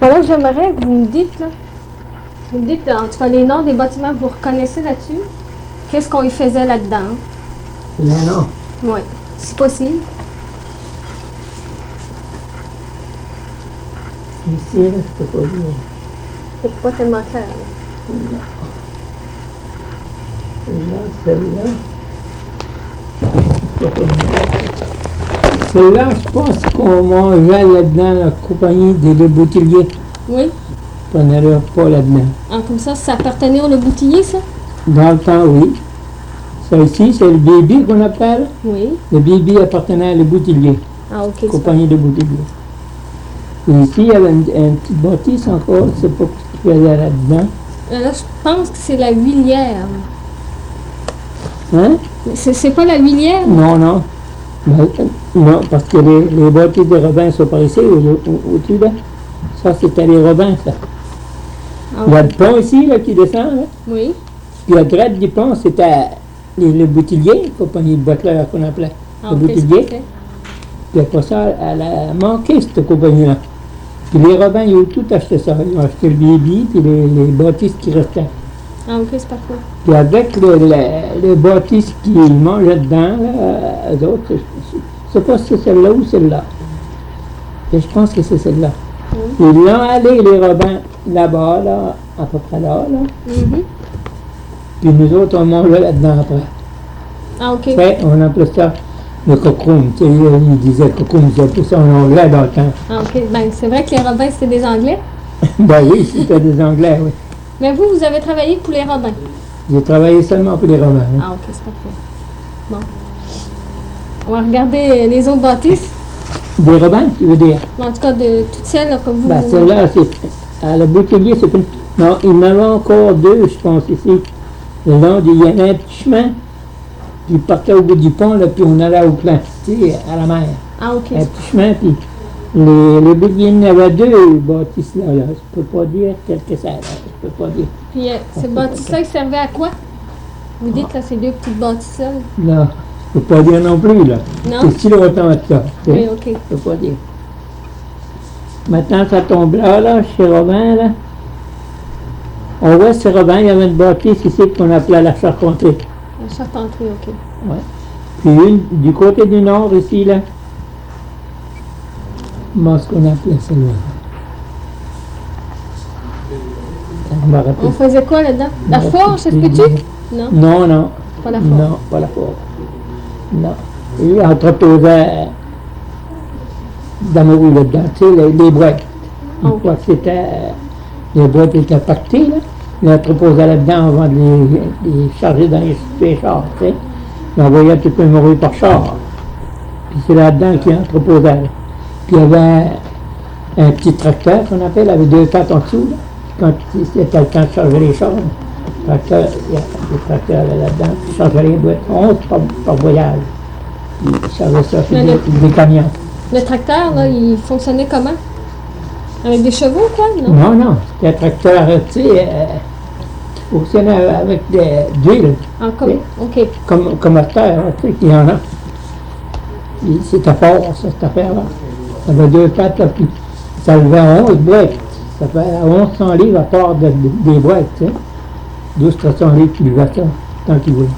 Voilà, j'aimerais que vous me dites, là. Vous me dites, en tout cas, les noms des bâtiments que vous reconnaissez là-dessus. Qu'est-ce qu'on y faisait là-dedans? Les noms. Oui, si possible. Ici, là, je peux pas dire. C'est pas tellement clair. Là. Celle-là. Celle-là, je pense qu'on mangeait là-dedans la compagnie des Le Boutillier. Oui. On n'allait pas là-dedans. Ah, comme ça appartenait au Le Boutillier, ça? Dans le temps, oui. Ça ici, c'est le Bibi qu'on appelle. Oui. Le Bibi appartenait à Le Boutillier. Ah, ok. Compagnie de Boutillier. Et ici, il y avait une petite bâtisse encore, je ne sais pas ce qu'il y avait là-dedans. Là, je pense que c'est la Huilière. Hein? C'est pas la Huilière? Non, non. Non, parce que les bâtisses de Robin sont par ici, au-dessus là. Ça, c'était les Robins, ça. Ah, Il y a le pont ici, là, qui descend, là. oui. Puis à droite du pont, c'était le Boutillier, compagnie de Butler qu'on appelait. Ah, Le ok, Boutillier. c'est Puis après ça, elle a manqué, cette compagnie-là. Puis les Robins, ils ont tout acheté ça. Ils ont acheté le Bibi, puis les bâtisses qui restaient. Ah, ok, c'est parfait. Puis avec les bâtisses qui mangeaient dedans, là, eux autres, je ne sais pas si c'est celle-là ou celle-là. Et je pense que c'est celle-là. Ils l'ont allé, les Robins, là-bas, là, à peu près là. Mhm. Puis nous autres, on mangeait là-dedans après. Ah, ok. Fait, on appelait ça le cocoon. Tu sais, ils disaient cocoon, ils appelaient ça en anglais dans le temps. Ah, ok. Ben, c'est vrai que les Robins, c'était des Anglais. Ben oui, c'était des Anglais, oui. Mais vous avez travaillé pour les Robins. J'ai travaillé seulement pour les Robins. Hein. Ah, ok, c'est parfait. Bon. On va regarder les autres bâtisses. Des Robins, tu veux dire? En tout cas, de toutes celles là, que vous... Ben, celle-là, c'est. À le Boutillier, c'est une. Non, il y en avait encore deux, je pense, ici. Le long il y avait un petit chemin. Puis il partait au bout du pont, là, puis on allait au plein, tu sais, à la mer. Ah, ok. Un petit chemin, puis les Boutilliers, il y en avait deux bâtisses là, là. Je peux pas dire quel que c'est, là. Je peux pas dire. Puis ces bâtisses-là, ils servaient à quoi? Vous dites, là, ces deux petites bâtisses-là. Là, je peux pas dire non plus, là. Non? C'est si longtemps que ça. tu sais. Oui, ok. Je peux pas dire. Maintenant, ça tombe là, là, chez Robin, là. On voit chez Robin, il y avait une bâtisse ici qu'on appelait la Charpenterie. La charpenterie, ok. Ouais. Puis une du côté du nord, ici, là. Comment est-ce qu'on appelait celle-là? Je me rappelle. On faisait quoi là-dedans? La forge, c'est ce que tu? Non, Non, non. pas la forge. Non, pas la forge. Non. Il entreposait d'amour là-dedans, tu sais, les boîtes. Une Ok. fois que c'était. Les boîtes étaient pactées, là. Il entreposait là-dedans avant de les charger dans les chars, tu sais. Il envoyait tout le mourir par char. Puis c'est là-dedans qu'il entreposait. Là. Puis il y avait un petit tracteur qu'on appelle, avec deux pattes en dessous, là. Quand c'était le temps de charger les chars, le tracteur allait là-dedans, puis il chargeait les boîtes. 11 par voyage. Puis il chargeait ça sur des camions. Le tracteur, là, il fonctionnait comment? Avec des chevaux, quoi? Non? Non, non, c'était un tracteur, tu sais, qui fonctionnait avec d'huile. Ah, comme... Ok. Comme acteur, tu sais, qu'il y en a. Puis c'était fort, ça, cette affaire-là. Ça avait deux pattes, là, puis ça levait 11 boîtes. Ça fait 1100 livres à part des boîtes, tu sais. 1200 livres qui levaient ça, tant qu'ils voulaient.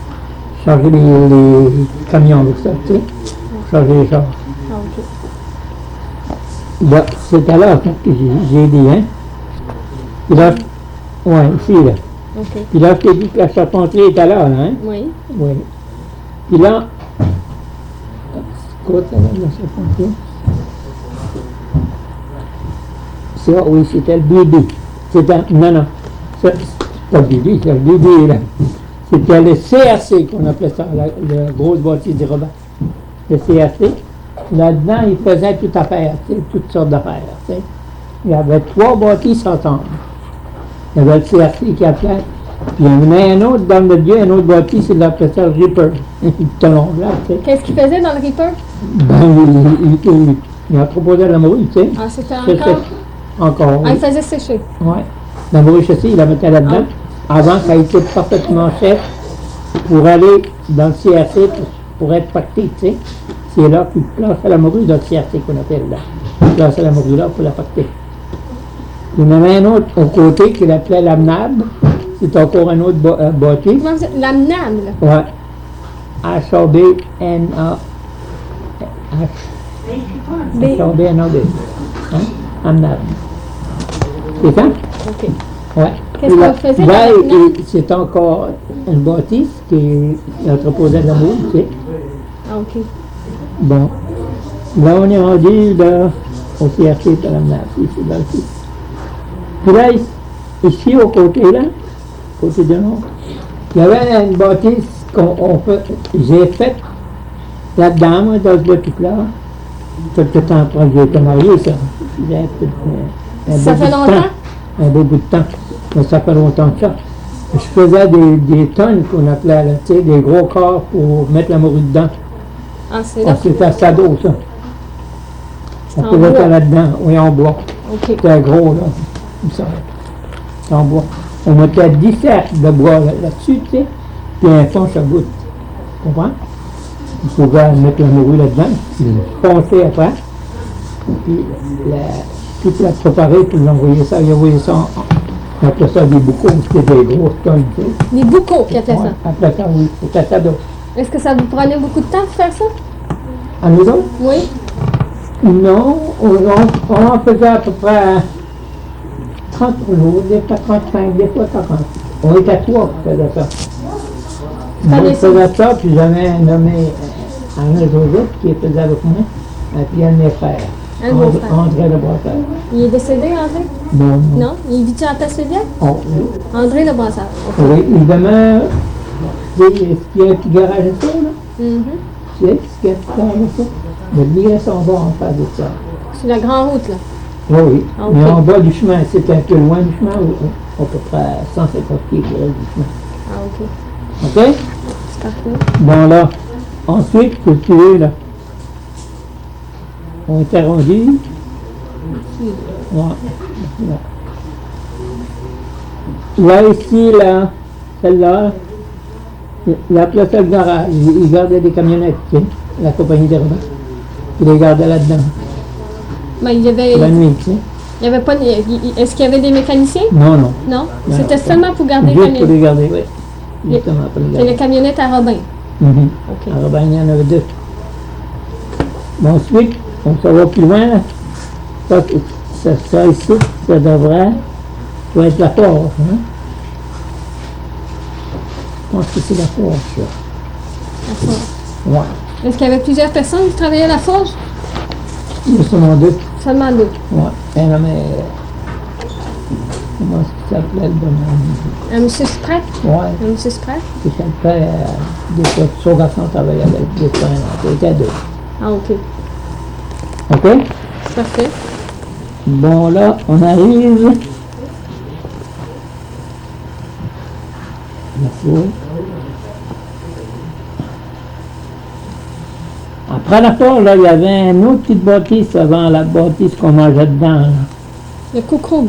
Charger les camions avec ça, tu sais. Charger les chars. Ah, ok. Là, c'est alors que j'ai dit, hein. Puis là, ouais, ici, là. Ok. Puis là, je t'ai dit que la charpenterie était là, hein. Oui. Oui. Puis là, c'est quoi ça, la charpenterie? Oui, c'était le bébé. Non, non, c'est pas le bébé, c'est le bébé, là. C'était le CRC qu'on appelait ça, la grosse bâtisse des Robins. Le CRC. Là-dedans, ils faisaient toute affaire, tu sais, toutes sortes d'affaires. Tu sais. Il y avait 3 bâtisses ensemble. Il y avait le CRC qui appelait, puis il y en avait un autre dans le Dieu, un autre bâtisse, il appelait ça le Reaper. Tout long là, tu sais. Qu'est-ce qu'il faisait dans le Reaper? Ben, il entreposait la morue, tu sais. Ah, c'était C'est encore... Encore, Ah, oui. il faisait sécher. Oui. La morue chaussée, il la mettait là-dedans. Avant qu'elle était parfaitement chef pour aller dans le CRC pour être pacté, tu sais. C'est là qu'il plaçait la morue dans le CRC qu'on appelle là. Il plaçait la morue là pour la pacter. Il y en avait un autre au côté qui l'appelait l'Amnab. C'est encore un autre bâtisse. Comment c'est? L'amnable. Ouais. H-A-B-N-A-H. B. H-A-B-N-A-B. Hein? Amnab. C'est ça? OK. Ouais. Qu'est-ce qu'on faisait dans l'Amnab? C'est encore une bâtisse qui entreposait de l'amour, tu sais. Ah, OK. Bon. Là, on est rendu là, au CRC de l'Amnab. Ici, là, ici. Puis là, ici, au côté, là, côté de l'autre, il y avait une bâtisse j'ai faite là-dedans, moi, dans ce bâtisse-là. Quelque temps après que j'ai été marié, ça. Ça fait longtemps? Un beau bout de temps. Mais ça fait longtemps que ça. Je faisais des tonnes qu'on appelait, là, tu sais, des gros corps pour mettre la morue dedans. Ah, c'est là. C'était à Sado, ça. On en faisait bois. ça là-dedans, oui, en bois. OK. C'était gros, là. Comme ça. En bois. On mettait 10 cercles de bois là-dessus, tu sais, puis un fond à bout. Tu comprends? Il pouvait mettre la morue là-dedans, puis foncer après, puis tout la préparer, puis l'envoyer ça. Il envoyait ça on appelait ça des boucons, c'était des grosses tonnes, tu sais. Les boucons qui appelaient Ouais, ça. après ça, oui, c'était ça d'autre. Est-ce que ça vous prenait beaucoup de temps de faire ça? À nous autres? Oui. Non, on faisait à peu près 30 jours, des fois 35, des fois 40. On était trois qui faisaient ça. Moi, je faisais ça, puis j'avais nommé un autre qui faisait avec moi, puis un de mes frères, Un de vos frères. André Le Brassard. Il est décédé, André? Non, non. Non? Il vit-tu en Tassébiac? Oh, oui. André Le Brassard. OK. Oui, il demeure, tu sais, est-ce qu'il y a un petit garage à ça, là? Mhm. Tu sais, est-ce qu'il y a un petit garage à ça? Mais lui, il s'en va en face de ça. Sur la grande route, là. Oui, oui. Ah, ok. Mais en bas du chemin, c'est un peu loin du chemin, à peu près 150 pieds du chemin. Ah, OK. OK? C'est parfait. Bon, là, ensuite, que tu veux, là, on était rendu. Ouais. Là, ici, là, celle-là, il appelait ça le garage. Il gardait des camionnettes, tu sais, la compagnie des Robins. Il les gardait là-dedans, Ben, il y avait, la nuit, tu sais. il y avait pas. Est-ce qu'il y avait des mécaniciens? Non, non. Non? Non. C'était seulement pour garder les Juste pour camionnettes. les garder, oui. Justement, pour les C'est garder. les camionnettes à Robin. Mhm. OK. Alors, ben, il y en avait deux. Bon, ensuite, on s'en va plus loin, là. Ça ici, ça devrait être la forge, hein? Je pense que c'est la forge, ça. La forge. Ouais. Est-ce qu'il y avait plusieurs personnes qui travaillaient à la forge? Il y a seulement deux. Seulement deux. Ouais. Un homme, comment est-ce qu'il s'appelait le bonhomme? Un monsieur Spratt? Ouais. Un monsieur Spratt? C'est s'appelait, des fois, son garçon travaillait avec des frères, il était deux. Ah, OK. OK? Parfait. Bon, là, on arrive. Merci. Après la forge, là, il y avait une autre petite bâtisse avant la bâtisse qu'on mangeait dedans. Là. Le coucroum.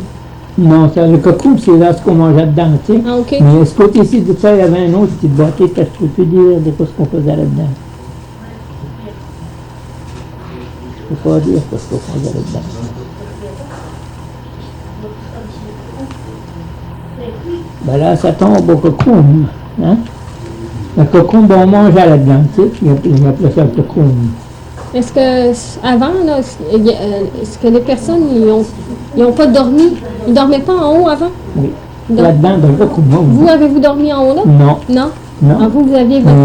Non, c'est le cocou, c'est là ce qu'on mangeait dedans, tu sais. Ah, OK. Mais ce côté-ci de ça, il y avait une autre petite bâtisse, que je peux plus dire de ce qu'on faisait là-dedans. Je peux pas dire ce qu'on faisait là-dedans. Ben là, ça tombe au cocoum, hein? Le cocoum, ben, on mangeait là-dedans, tu sais, il appelait ça le cocoum. Est-ce que, avant, là, est-ce que les personnes, ils ont pas dormi? Ils dormaient pas en haut avant? Oui. Donc, Là-dedans, dans le cocoum, vous, avez-vous dormi en haut, là? non, Non? non. Ah, vous aviez votre...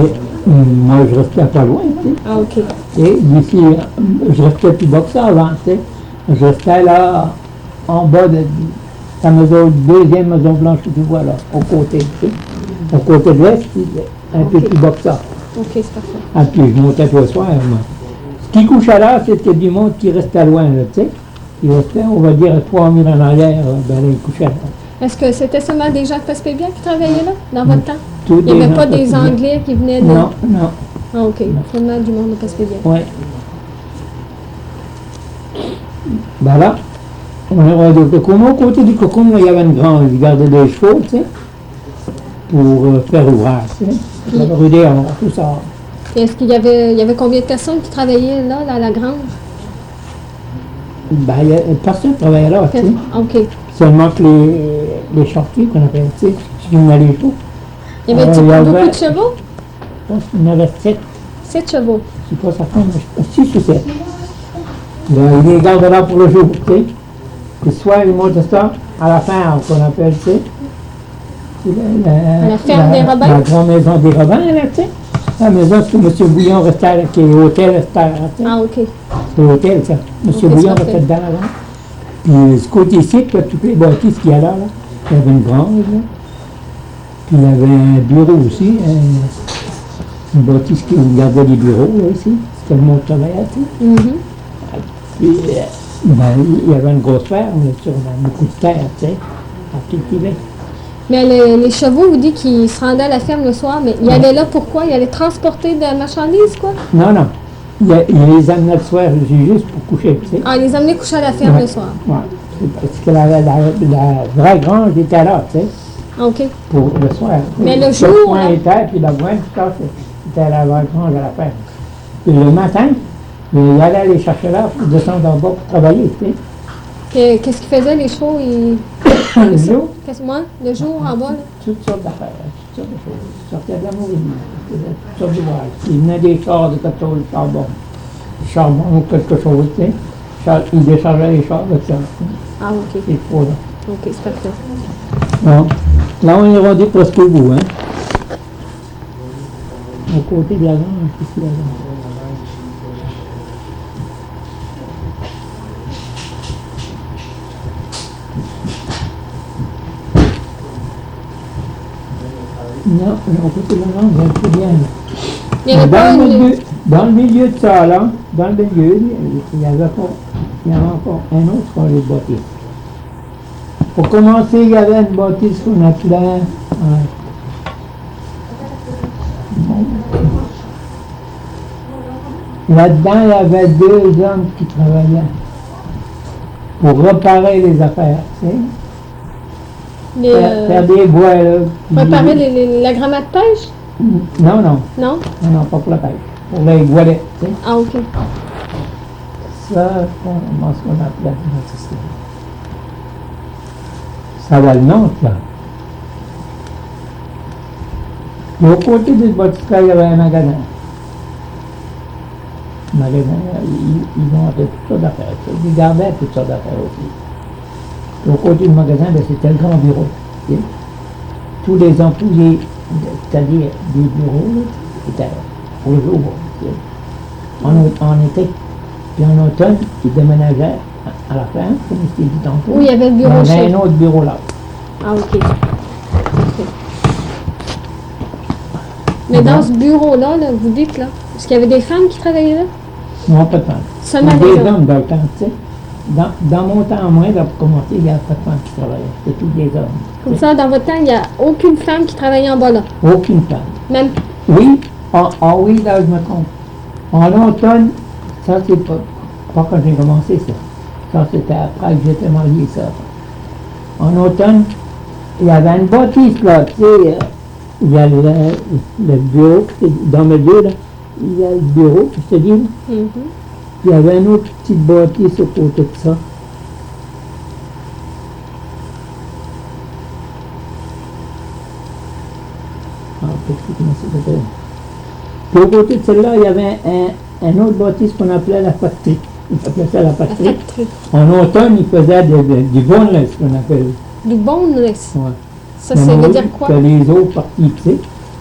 Mais, moi, je restais pas loin, tu sais. Ah, OK. Et d'ici, je restais plus bas que ça avant, tu sais. Je restais là, en bas de la maison, deuxième maison blanche que tu vois là, au côté, tu sais. Au côté de l'est, un peu plus bas que ça. OK, c'est parfait. Ah, puis je montais tout le soir, moi. Ce qui couchait là, c'était du monde qui restait loin, là, tu sais. Il restait, on va dire, 3000 en arrière, ben là, il couchait là. Est-ce que c'était seulement des gens de Passepébiac qui travaillaient là, dans votre temps? Tous Il n'y avait gens pas des Passepébiac. Anglais qui venaient de... Non, non, Ah, OK. Seulement du monde de Passepébiac. oui. Ben là, on est rendu au cocon. Au côté du cocon, là, il y avait une grande, il gardait des chevaux, tu sais, pour faire ouvrage, tu sais. Il y avait rue des Honres, tout ça. Et est-ce qu'il y avait combien de personnes qui travaillaient là, à la grange? Ben, personne ne travaillait là, tu sais. OK. Seulement que les charretiers qu'on appelle, tu sais, qui venaient les chevaux, Il y avait il y avait- beaucoup de chevaux? je pense qu'il y en avait 7, 7 chevaux. je sais pas certain, mais 6 ou 7. Là, il les gardait là pour le jour, tu sais. Puis soit ils montent ça à la ferme qu'on appelle, tu sais. C'est À la ferme des Robins? La grande maison des Robins, là, tu sais. La maison, c'est que M. Bouillon restait là, qui est hôtel, restait là, tu sais. Ah, OK. C'est l'hôtel, ça. M. Ok, c'est Bouillon parfait. restait dedans avant. Puis ce côté-ci, puis toutes les bâtisses qu'il y a là, il y avait une grange, là. Puis il y avait un bureau aussi, une bâtisse qui gardait les bureaux, là, ici. C'était le monde de travail, tu sais. Mhm. Puis, ben, il y avait une grosse ferme, là, sur beaucoup de terre, tu sais, à cultiver. Mais les chevaux, vous dites qu'ils se rendaient à la ferme le soir, mais ils allaient là pourquoi? Ils allaient transporter de la marchandise, quoi? Non, non. Il les amenait le soir juste pour coucher, tu sais. Ah, ils les amenaient coucher à la ferme Ouais. le soir. Ouais. C'est parce que la vraie grange était là, tu sais, Ah, OK. pour le soir. Mais le Le jour, point là? était, puis la voie, tout ça, c'était à la vraie grange à la ferme. Puis le matin, il allait les chercher là pour descendre en bas pour travailler, tu sais. Qu'est-ce qu'ils faisaient, les chevaux? Le jour, Moi, le jour en bas, là? toutes sortes d'affaires, toutes sortes de choses. Ils sortaient de la mourir, ils faisaient toutes sortes d'ouvrages. Ils venaient des chars de quelque chose, du charbon ou quelque chose, tu sais. Ils déchargeaient les chars de ça, tu sais, Ah, OK. ces trois-là. OK, c'est parfait. Bon. Là, on est rendu presque au bout, hein. Au côté de la grange, ici, la grange. Non, au côté de la grange, il y a plus bien. Il n'y avait pas une... Dans le milieu de ça, là, dans le milieu, il y avait encore un autre qu'on les bâtisses. Pour commencer, il y avait une bâtisse qu'on appelait... Là-dedans, il y avait 2 hommes qui travaillaient pour réparer les affaires, tu sais. les, Faire des bois, là. préparer la grammaire de pêche? Non, non, Non? non, pas pour la pêche. Pour les voilets, tu sais. Ah, OK. Ça, comment est-ce qu'on appelait ça? Ça va le nom, là. Et au côté du bâtiment, il y avait un magasin. Le magasin, ils vendaient toutes sortes d'affaires. Ils gardaient toutes sortes d'affaires aussi. Et au côté du magasin, ben, c'était le grand bureau. Tu sais. Tous les employés, c'est-à-dire des bureaux, là, étaient là, pour le jour. Tu sais. En été. Puis en automne, ils déménageaient à la ferme, comme je t'ai dit tantôt. Oui, il y avait le bureau Il y avait chez un autre bureau là. Ah, OK. Parfait. Mais dans ce bureau-là, là, vous dites, là, est-ce qu'il y avait des femmes qui travaillaient là? Non, pas de femmes. Seulement Des des hommes. hommes dans le temps, tu sais. Dans mon temps, moi, là, pour commencer, il n'y a pas de femmes qui travaillaient. C'était tous des hommes. Comme ça, dans votre temps, il n'y a aucune femme qui travaillait en bas là. Aucune femme. Même. Oui, oui, là, je me trompe. En automne, ça, c'est pas quand j'ai commencé, ça. Ça, c'était après que j'étais marié, ça. En automne, il y avait une bâtisse, là, tu sais, il y a le bureau, dans le lieu, là, il y a le bureau, je te dis, là. Mhm. Il y avait une autre petite bâtisse au côté de ça. Ah, qu'est-ce que ça s'appelle? Puis au côté de celle-là, il y avait un autre bâtisse qu'on appelait la factory. On appelait ça la La factory. factory. En automne, ils faisaient du boneless, qu'on appelle. Du boneless. Ouais. Ça veut dire quoi? Que les os partis, tu sais.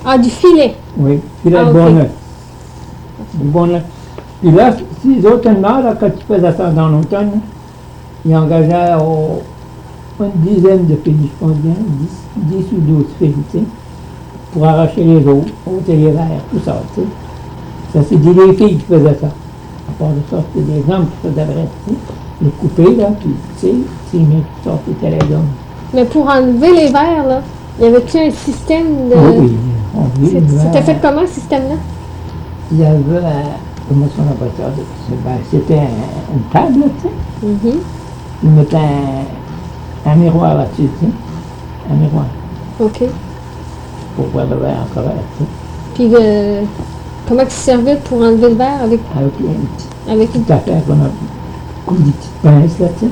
Ah, du filet. Oui, puis là, Ah, le ok. boneless. Du boneless. Puis là, ces automnes-là, là, quand ils faisaient ça dans l'automne, ils engageaient une dizaine de filles, je pense bien, 10 ou 12 filles, tu sais, pour arracher les os, ôter les verres, tout ça, tu sais. Ça, c'est des filles qui faisaient ça. À part de ça, c'était des hommes qui faisaient le reste, tu sais. Les couper, là, puis, tu sais, tirer tout ça, c'était les hommes. Mais pour enlever les verres, là, il y avait-tu un système de... Oui, C'était fait comment, ce système-là? Il y avait, comment est-ce qu'on appelle ça? C'était une table, là, tu sais. Mhm. Ils mettaient un miroir là-dessus, tu sais. Un miroir, OK. pour voir le verre en travers, tu sais. Puis, comment ils se servaient pour enlever le verre avec Avec une petite une... affaire qu'on a, comme des petites pinces, là, tu sais.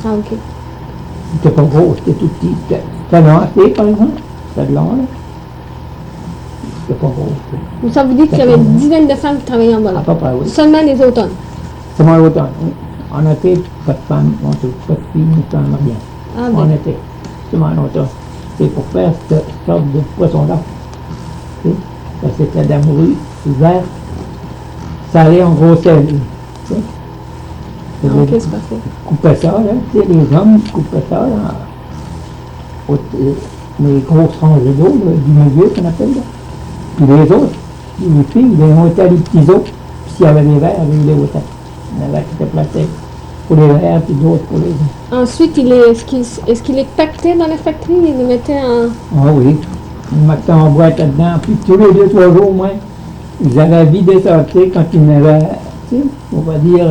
Ah, OK. C'était pas gros, c'était tout petit. C'était long assez, par exemple. C'était long, là. C'était pas gros. Donc ça vous dit qu'il y avait une dizaine de femmes qui travaillaient en bas À là. peu près, oui. Seulement les automnes. C'est moi l'automne, oui. En été, pas de femmes, pas de filles, ni de femmes, rien. Ah En bien. été. C'est moi l'automne. C'est pour faire cette sorte de poisson-là. Ça, c'était de la morue verte. Ça allait en gros sel. Tu sais. Ah, ok, c'est parfait. Coupaient ça, là. Tu sais, les hommes coupaient ça, là. Les grosses rangées d'eau, là, du milieu, qu'on appelle, là. Puis les autres, les filles, ils montaient les petits os. Puis s'il y avait des verres, ils les ôtaient. Il y en avait qui étaient placés pour les verres, puis d'autres pour les autres. Ensuite, est-ce qu'il les pactait dans la factory? Il les mettait en... Ah oui. Ils mettaient en boîte là-dedans. Puis tous les 2-3 jours au moins, ils avaient vidé ça, tu sais, quand ils n'avaient, tu sais, on va dire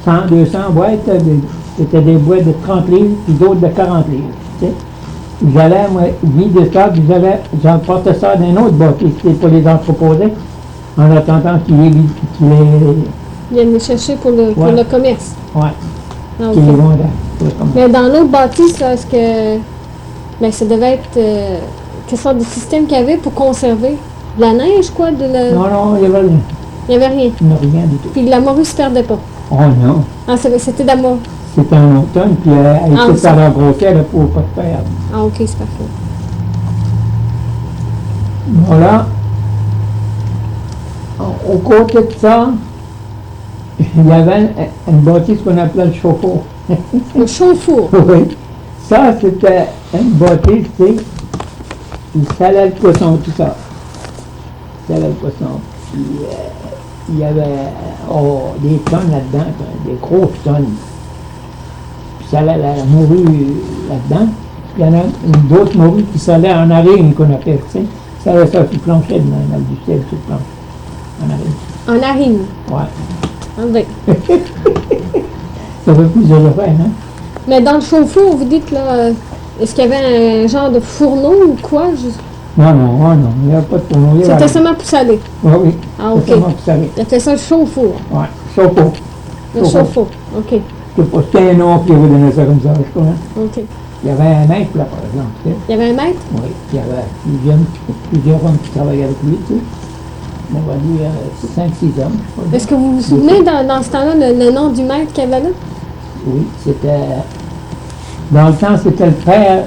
100, 200 boîtes, c'était des boîtes de 30 livres, puis d'autres de 40 livres, tu sais. Ils allaient, moi, vider ça, puis j'emportais ça d'un autre bâtisse, c'était pour les entreposer, en attendant qu'ils les... Il viennent les chercher pour le Ouais. commerce. Ouais, Ah, ok. qu'ils les vendaient. pour le commerce. Mais dans l'autre bâtisse, là, est-ce que... Ben, ça devait être... quelle sorte de système qu'il y avait pour conserver? De la neige, quoi? Non, non, il n'y avait rien. Il n'y avait rien. Il n'y avait rien du tout. Puis la morue se perdait pas. Oh non, Ah, c'était de la morue. c'était un automne, puis elle Ah, était ça. à la grossière, elle ne pouvait pas se perdre. Ah, ok, c'est parfait. Voilà. Au côté de ça, il y avait une bâtisse qu'on appelait le chauffe-eau. Le chauffe-four. Oui. Ça, c'était une bâtisse, tu sais, il salait le poisson, tout ça. Il salait le poisson. Puis, il y avait des tonnes là-dedans, des grosses tonnes. Puis ça allait la morue là-dedans. Il y en a d'autres morues qui salaient en narine, qu'on appelle, tu sais. Ça allait ça sur plancher, dans du sel sur planche. En narine. En narine. Ouais. Ah, ben. Ça fait plusieurs affaires, hein? Mais dans le chauffe-eau, vous dites, là, est-ce qu'il y avait un genre de fourneau ou quoi? Non, non, oh non, il n'y avait pas de tournoi. C'était seulement pour saler. Oui, oui. Ah, ok. C'était seulement pour saler. Il appelait ça le chauffe-four. Ouais, chauffe-eau. Le chauffe-eau. OK. Je sais pas, c'était un nom qui avait donné ça comme ça, je crois. Hein? OK. Il y avait un maître, là, par exemple, tu sais. Il y avait un maître? Oui, il y avait plusieurs hommes qui travaillaient avec lui, tu sais. On va dire 5-6 hommes. je crois. Est-ce que vous vous souvenez, dans ce temps-là, le nom du maître qu'il y avait là? Oui, c'était... Dans le temps, c'était le père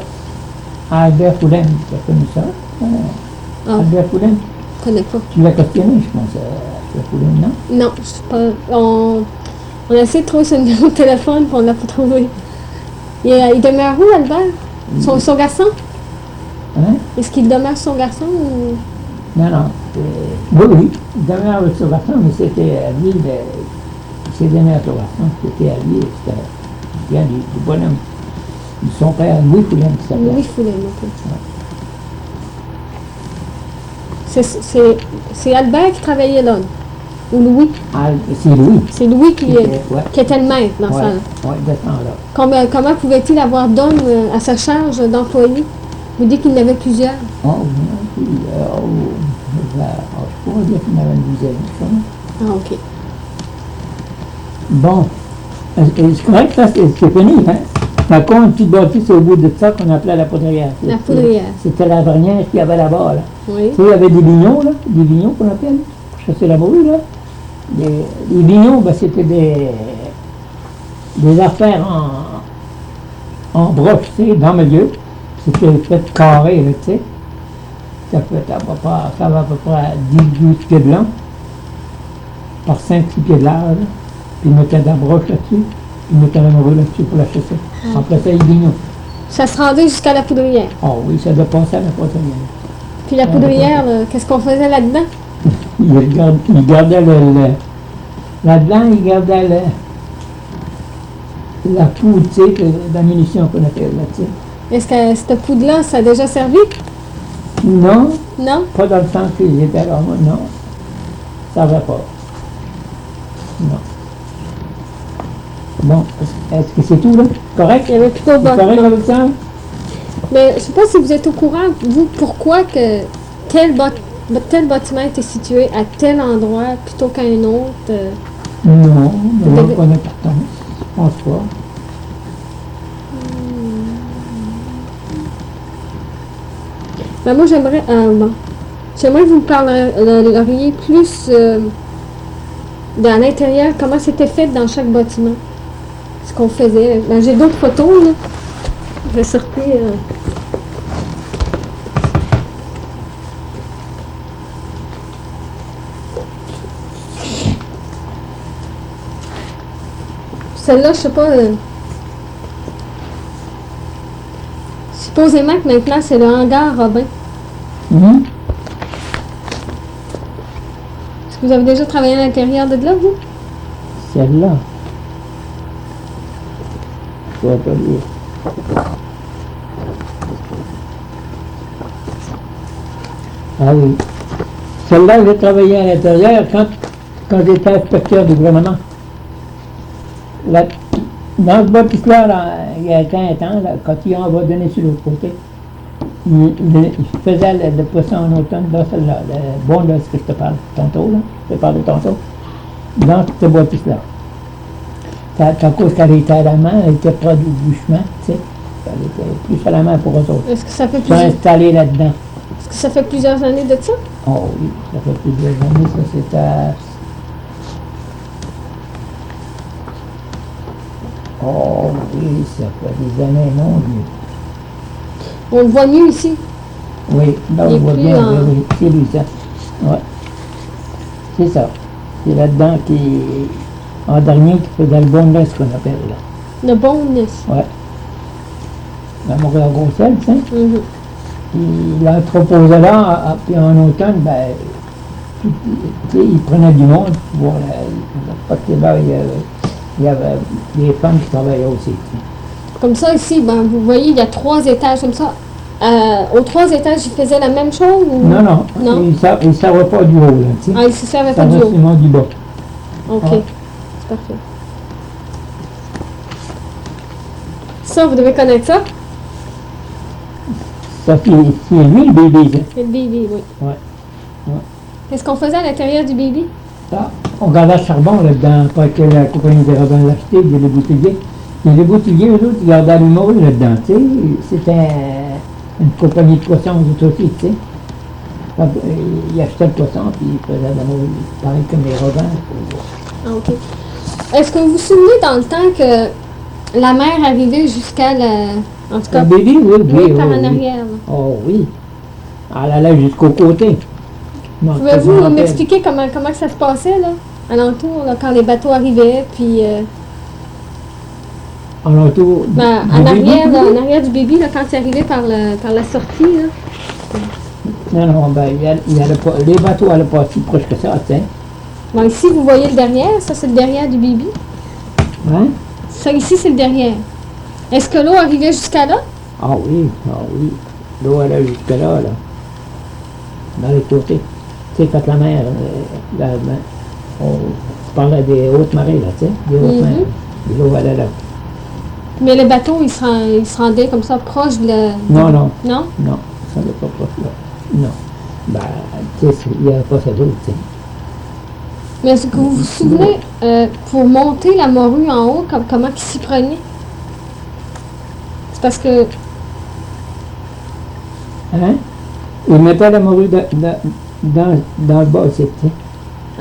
Albert Foulin qui a connu ça. Ah. Albert Foulin, Je connais pas. tu l'as questionné, je pense, Albert Foulin, non? Non, je sais pas. On a essayé de trouver son numéro de téléphone, puis on l'a pas trouvé. Il demeure où, Albert? Son garçon? Hein? Est-ce qu'il demeure son garçon ou... Non, non. Oui, oui, il demeure avec son garçon, mais c'était à lui, il s'est donné à son garçon, c'était à lui, c'était bien du bonhomme. Son père, Louis Foulin, qui s'appelait. Louis Foulin, ok. C'est Albert qui travaillait là, ou Louis? C'est Louis. C'est Louis qui Ouais. était le maître dans ça. Oui, de ce temps-là. Comment pouvait-il avoir d'hommes à sa charge d'employés? Vous dites qu'il y en avait plusieurs. Oh, oui, je pourrais dire qu'il y en avait une dizaine, je crois. Ah, ok. Bon, c'est correct, ça, c'est fini, hein? Par contre, une petite bâtisse au bout de ça qu'on appelait la poudrière. La poudrière. C'était la dernière qu'il y avait là-bas, là. Oui. Tu sais, il y avait des vignons, là, des vignons qu'on appelle, pour chasser la morue, là. Les vignons, ben, c'était des affaires en broche, tu sais, dans le milieu. C'était fait carré, là, tu sais. Ça fait à peu près 10-12 pieds de long, par 5-6 pieds de large, là. Puis ils mettaient de la broche là-dessus, puis ils mettaient la morue là-dessus pour la chasser. Après ça, les vignons. Ça se rendait jusqu'à la poudrière. Oh oui, ça doit passer à la poudrière. Puis la poudrière, là, qu'est-ce qu'on faisait là-dedans? Il gardait là-dedans, il gardait la poudre, tu sais, la munition qu'on appelle là, tu sais. Est-ce que cette poudre-là, ça a déjà servi? Non, Non? pas dans le temps que j'étais là, moi, non. Ça va pas. Non. Bon, est-ce que c'est tout, là? Correct? Il y avait plutôt C'est correct avec ça? Mais je ne sais pas si vous êtes au courant, vous, pourquoi que tel bâtiment était situé à tel endroit plutôt qu'à un autre. Non, mais pas d'importance. Je pense pas. Ben, moi, j'aimerais... bon. J'aimerais que vous me parleriez plus dans l'intérieur, comment c'était fait dans chaque bâtiment. Ce qu'on faisait. Ben, j'ai d'autres photos, là. Je vais sortir... Celle-là, je sais pas... Supposément que maintenant, c'est le hangar Robin. Mhm. Est-ce que vous avez déjà travaillé à l'intérieur de là, vous? Celle-là. Je vais pas dire. Ah oui. Celle-là, j'ai travaillé à l'intérieur quand j'étais inspecteur du gouvernement. Là, dans ce bâtisse-là, là, il y a un temps, là, quand ils ont donné sur l'autre côté, je faisais le poisson en automne dans celle-là, le bon de ce que je te parle tantôt, là, je te parle tantôt, dans ce bâtisse-là. À cause qu'elle était à la main, elle était près du chemin, tu sais, elle était plus à la main pour eux autres. Est-ce que ça fait Ils sont plusieurs... installés là-dedans. Est-ce que ça fait plusieurs années de ça? Oh oui, ça fait plusieurs années, ça c'est à... Oh oui, ça fait des années, non, lui. On le voit mieux ici. Oui, là Il est on voit plus bien, en- oui, c'est lui ça. Ouais. C'est ça. C'est là-dedans qui... En dernier, qui faisait le bon ce qu'on appelle là. Le bonus. Ouais. La Montréal-Grosselle, tu sais. Mhm. Puis l'entreposait là, puis en automne, ben, tu sais, il prenait du monde pour voir parce que là, il y avait des femmes qui travaillaient aussi. Tu sais. Comme ça, ici, ben, vous voyez, il y a 3 étages comme ça. Aux 3 étages, ils faisaient la même chose? Ou... Non, non, Non? il ne savait pas du haut, là, tu sais. Ah, ils se servaient Il pas du savait haut. seulement du bas. OK. Ah. C'est parfait. Ça, vous devez connaître ça? Ça, c'est lui, le bébé, ça. C'est le baby, oui. Ouais. Qu'est-ce qu'on faisait à l'intérieur du baby? Là, on gardait le charbon là-dedans, pas que la compagnie des Robins l'achetait, les bouteilliers. Et les bouteilliers, eux autres, ils gardaient le morue là-dedans, tu sais. C'était une compagnie de poissons, eux autres aussi, tu sais. Ils achetaient le poisson, puis ils faisaient de la morue, pareil comme les Robins. Ah, OK. Est-ce que vous vous souvenez dans le temps que la mer arrivait jusqu'à la... En tout cas, Le bébé, oui, oui, par en oui. arrière. Là. Oh oui. Elle allait jusqu'au côté. Non, je me Pouvez-vous rappelle. m'expliquer comment que ça se passait, là, alentour, là, quand les bateaux arrivaient, puis... Alentour du en bébé, arrière, oui. là, en arrière du baby, là, quand il arrivait par la sortie, là. Non, ben, les bateaux allaient pas si proche que ça, tu sais. Bon, ici, vous voyez le derrière, ça, c'est le derrière du baby. Hein? Ça, ici, c'est le derrière. Est-ce que l'eau arrivait jusqu'à là? Ah oui. L'eau allait jusque là, là. Dans les côtés. Tu sais, quand la mer, on parlait des hautes marées, là, tu sais, des hautes Mhm. mers. Et l'eau allait là. Mais le bateau, il se rendait comme ça, proche de la... Non, non, Non? non, ça n'est pas proche là. Non. Ben, tu sais, il n'y a pas ça d'autre, tu sais. Mais est-ce que vous vous souvenez, pour monter la morue en haut, comment ils s'y prenaient? C'est parce que... Hein? Ils mettaient la morue dans le bas aussi, tu sais.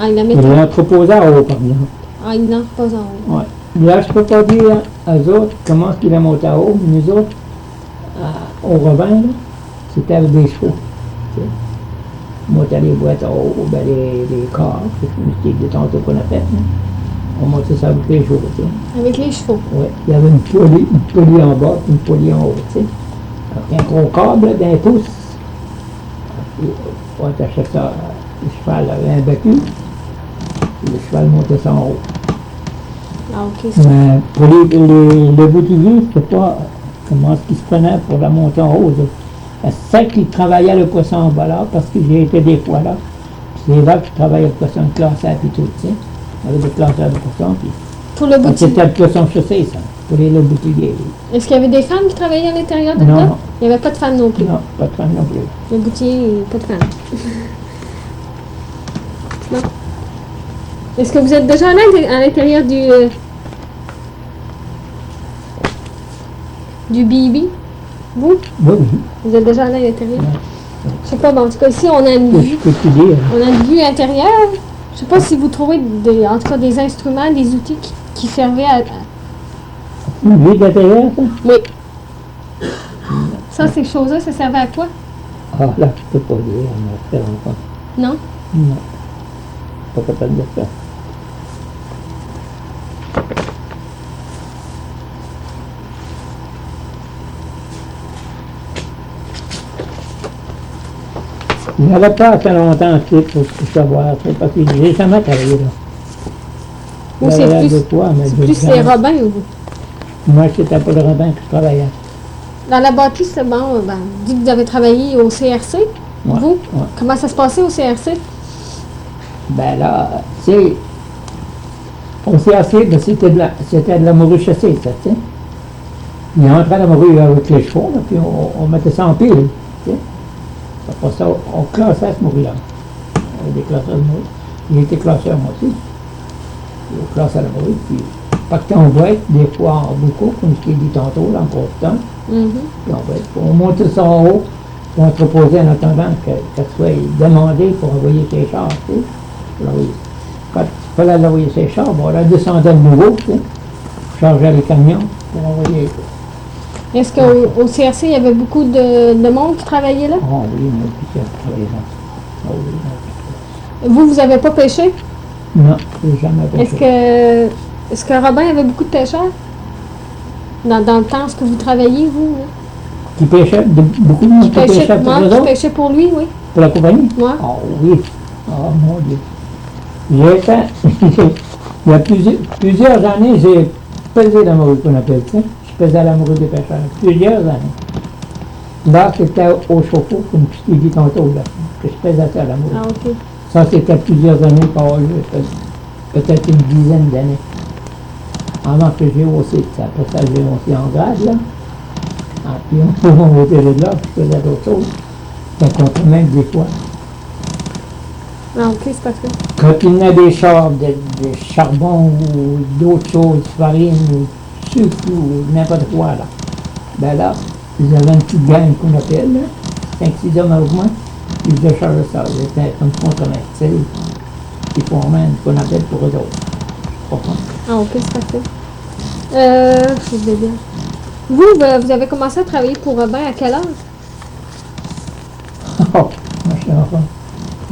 Ah, il la Ils mettait... l'entreposaient en haut, par exemple. Ah, il n'entre pas en haut. Ouais. Là, je peux pas dire aux autres comment ils la montaient en haut, mais nous autres, au Robin, là, c'était avec des chevaux. Tu sais. On montait les boîtes en haut, ben les corps, c'est une petite de tantôt qu'on a fait. Hein. On montait ça avec les chevaux, tu sais. Avec les chevaux. Ouais. Il y avait une poulie en bas, puis une poulie en haut, tu sais. Avec un gros câble d'un pouce. Puis, on attachait ça, le cheval avait un battu, puis le cheval montait ça en haut. Ah, OK. c'est- Mais pour les boutilliers, je ne sais pas comment est-ce qu'ils se prenaient pour la monter en haut. C'est ça qu'ils travaillaient le poisson en bas là, parce que j'ai été des fois là. Puis c'est là qu'ils travaillaient le poisson de classeur et tout, tu sais. Avec des classeurs de poisson. Puis, Pour le boutillier. c'était le poisson chaussé, ça, pour les boutilliers. Est-ce qu'il y avait des femmes qui travaillaient à l'intérieur de Non, là? non. Il n'y avait pas de femmes non plus. Non, pas de femme non plus. Le boutier, pas de femmes. Non. Est-ce que vous êtes déjà allé à l'intérieur du BB? Vous? Oui, oui. Vous êtes déjà allé à l'intérieur? Ouais. Je sais pas, bon, en tout cas, ici, on a une Je vue. peux te dire. On a une vue intérieure. Je sais pas si vous trouvez en tout cas des instruments, des outils qui servaient à. Une vue d'intérieur, ça? Oui. Ça, ces choses-là, ça servait à quoi? Ah, là, je peux pas dire, on va faire encore. Non? Non. Pas capable de faire. Il n'y avait pas assez longtemps pour savoir, parce que j'ai jamais travaillé là. Ou J'avais l'air c'est de plus, quoi, mais c'est j'ai plus jamais- les Robins ou vous? Moi, c'était pas le Robin que je travaillais. Dans la bâtisse, c'est bon, ben, vous dites que vous avez travaillé au CRC. Ouais, Vous? ouais. Comment ça se passait au CRC? Ben là, tu sais, au CAC, ben c'était de la morue chassée, ça, tu sais. Il rentrait la morue avec les chevaux, là, puis on mettait ça en pile, tu sais. Après ça, on classait ce morue-là. On avait des classeurs de morue. J'ai été classeur, moi aussi. Puis on classait la morue, puis pas que on va être, des fois en beaucoup, comme je t'ai dit tantôt, là, en court de temps. Mhm. Puis on va être, on montait ça en haut, puis on entreposait en attendant qu'elle soit demandée pour envoyer ses chars, tu sais. L'envoyer. Quand il fallait l'envoyer ses chars, bon, on la descendait de nouveau, tu sais, chargeait les camions pour envoyer. Est-ce qu'au CRC, il y avait beaucoup de monde qui travaillait là? Oh oui, moi aussi, j'ai travaillé là. Oh oui, non. Vous n'avez pas pêché? Non, j'ai jamais fait Est-ce que Robin avait beaucoup de pêcheurs? Dans le temps, est-ce que vous travailliez, vous? Là? Qui pêchait, beaucoup de monde qui pêchait pour Moi, eux qui autres, pêchait pour lui, oui. pour la compagnie? Moi. Oh oui, oh mon Dieu. J'ai fait, il y a plusieurs années, j'ai pesé la morue qu'on appelle ça. Je pesais la morue des pêcheurs, plusieurs années. Là, c'était au chauffe-eau, comme je t'ai dit tantôt, là, que je pesais ça la morue. Ah, OK. Ça, c'était plusieurs années, peut-être une dizaine d'années. Avant que j'ai haussé ça. Après ça, j'ai haussé en grade, là. Ah, puis on montait de là, puis je faisais d'autres choses. Ça comptait même des fois. Ah, OK, c'est parfait. Quand il y en a des chars, des charbons ou d'autres choses, farine ou sucre ou n'importe quoi, là. Ben là, ils avaient une petite gang qu'on appelle, là. 5-6 hommes avec moi. Ils déchargeaient ça. Ils étaient comme contre-maître, tu sais. Ils formaient ce qu'on appelle pour eux autres. Je comprends. Ah, OK, c'est parfait. Je vais bien. Vous avez commencé à travailler pour Robin à quel âge? Oh, moi, je suis enfant.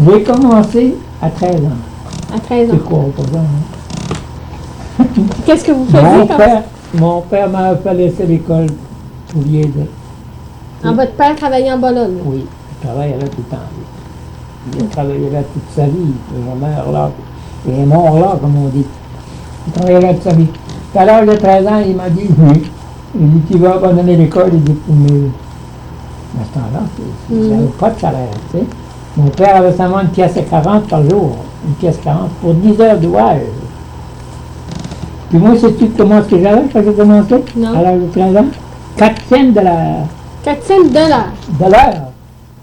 J'ai commencé à 13 ans. À 13 ans. C'est quoi, pas ça, hein? Qu'est-ce que vous faisiez quand Mon père m'a fait laisser l'école pour vieillir. Ah, votre père travaillait en Bologne. Oui, il travaillait là tout le temps. Lui. Il a travaillé là toute sa vie. Il est mort là. Il est mort là, comme on dit. Il travaillait là toute sa vie. Puis à l'âge de 13 ans, il m'a dit, oui. Il dit, tu vas abandonner l'école. Il dit, mais à ce temps-là, il n'avait pas de salaire, tu sais. Mon père avait seulement une pièce à 40 par jour. Une pièce 40 pour 10 heures d'ouvrage. Puis moi, sais-tu comment est-ce que j'avais quand j'ai commencé? Non. À l'âge de 13 ans? 4 cents de l'heure. 4 cents de l'heure. De l'heure.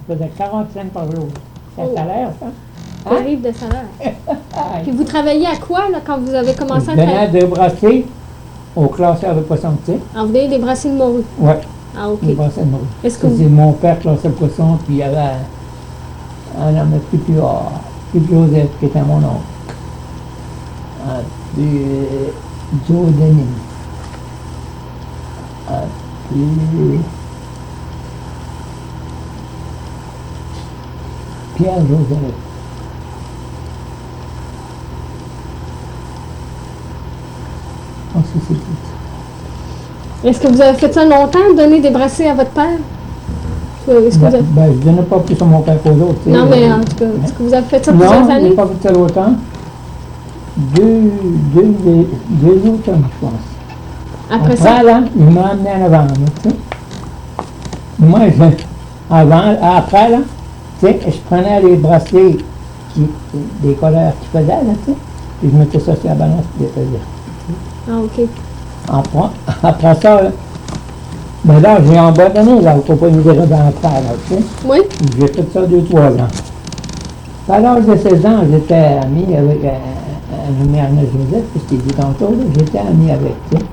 Ça faisait 40 cents par jour. C'est un Oh. salaire, ça? Ça arrive de salaire. Puis vous travailliez à quoi, là, quand vous avez commencé à Je travailler? venais de brasser au classeur de poisson, tu sais. Alors, vous avez des brassées de morue. Ouais, Ah, OK. des brasseurs de morue. Est-ce que C'est vous... mon père classait le poisson, puis il y avait un homme plus Joseph, qui était mon oncle. Puis Joe Denis. Puis Pierre Joseph. Je pense que c'est tout. Est-ce que vous avez fait ça longtemps, donner des brassées à votre père? Est-ce que vous avez... Ben, je ne donnais pas plus à mon père qu'aux autres. tu sais. Non, mais en tout cas, est-ce que vous avez fait ça plusieurs Non, je années? n'ai pas fait ça longtemps. Deux automnes, je pense. Après ça? là, il m'a amené en avant, là, tu sais. Moi, après, là, tu sais, je prenais les bracelets des couleurs qu'il faisait, là, tu sais, puis je mettais ça sur la balance et je les faisais. Ah, OK. Après ça, là, ben là, j'ai abandonné, là, au compagnie des Robins après, là, tu sais. Oui? J'ai fait ça 2-3 ans. À l'âge de 16 ans, j'étais ami avec un ami Ernest Joseph, que je t'ai dit tantôt, là, j'étais ami avec, tu sais.